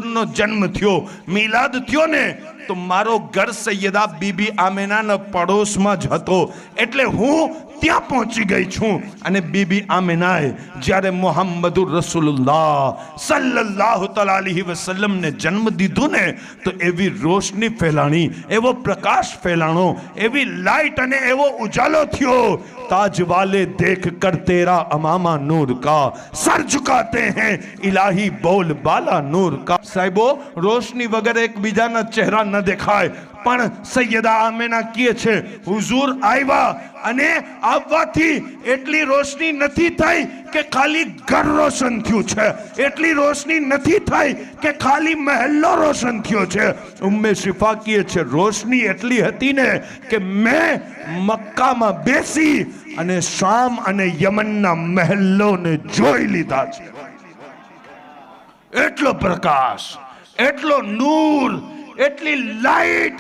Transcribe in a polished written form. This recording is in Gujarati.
નો જન્મ થયો, મિલાદ થયો ને, તો મારો ઘર સૈયદા બીબી આમિનાના પડોશમાં જ હતો, એટલે હું ત્યાં પહોંચી ગઈ છું. અને બીબી આમિનાએ જ્યારે મુહમ્મદુર રસૂલુલ્લાહ સલ્લલ્લાહુ તઆલા અલૈહિ વસલ્લમ ને જન્મ દીધું ને, તો એવી રોશની ફેલાણી, એવો પ્રકાશ ફેલાણો, એવી લાઈટ અને એવો ઉજાલો થયો. ताज वाले देख कर तेरा अमामा नूर का सर झुकाते हैं इलाही बोल बाला नूर का. साहिबो, रोशनी वगैरह एक बीजाना चेहरा न देखाय, પણ સૈયદા આમિના કહે છે હુઝુર આવ્યા અને આવવાથી એટલી રોશની નથી થઈ કે ખાલી ઘર રોશન થયું છે, એટલી રોશની નથી થઈ કે ખાલી મહેલ્લો રોશન થયો છે. ઉમ્મે શિફા કહે છે રોશની એટલી હતી ને કે મેં મક્કામાં બેસી અને શામ અને યમનના મહેલ્લોને જોઈ લીધા છે. એટલો પ્રકાશ, એટલો નૂર, એટલી લાઈટ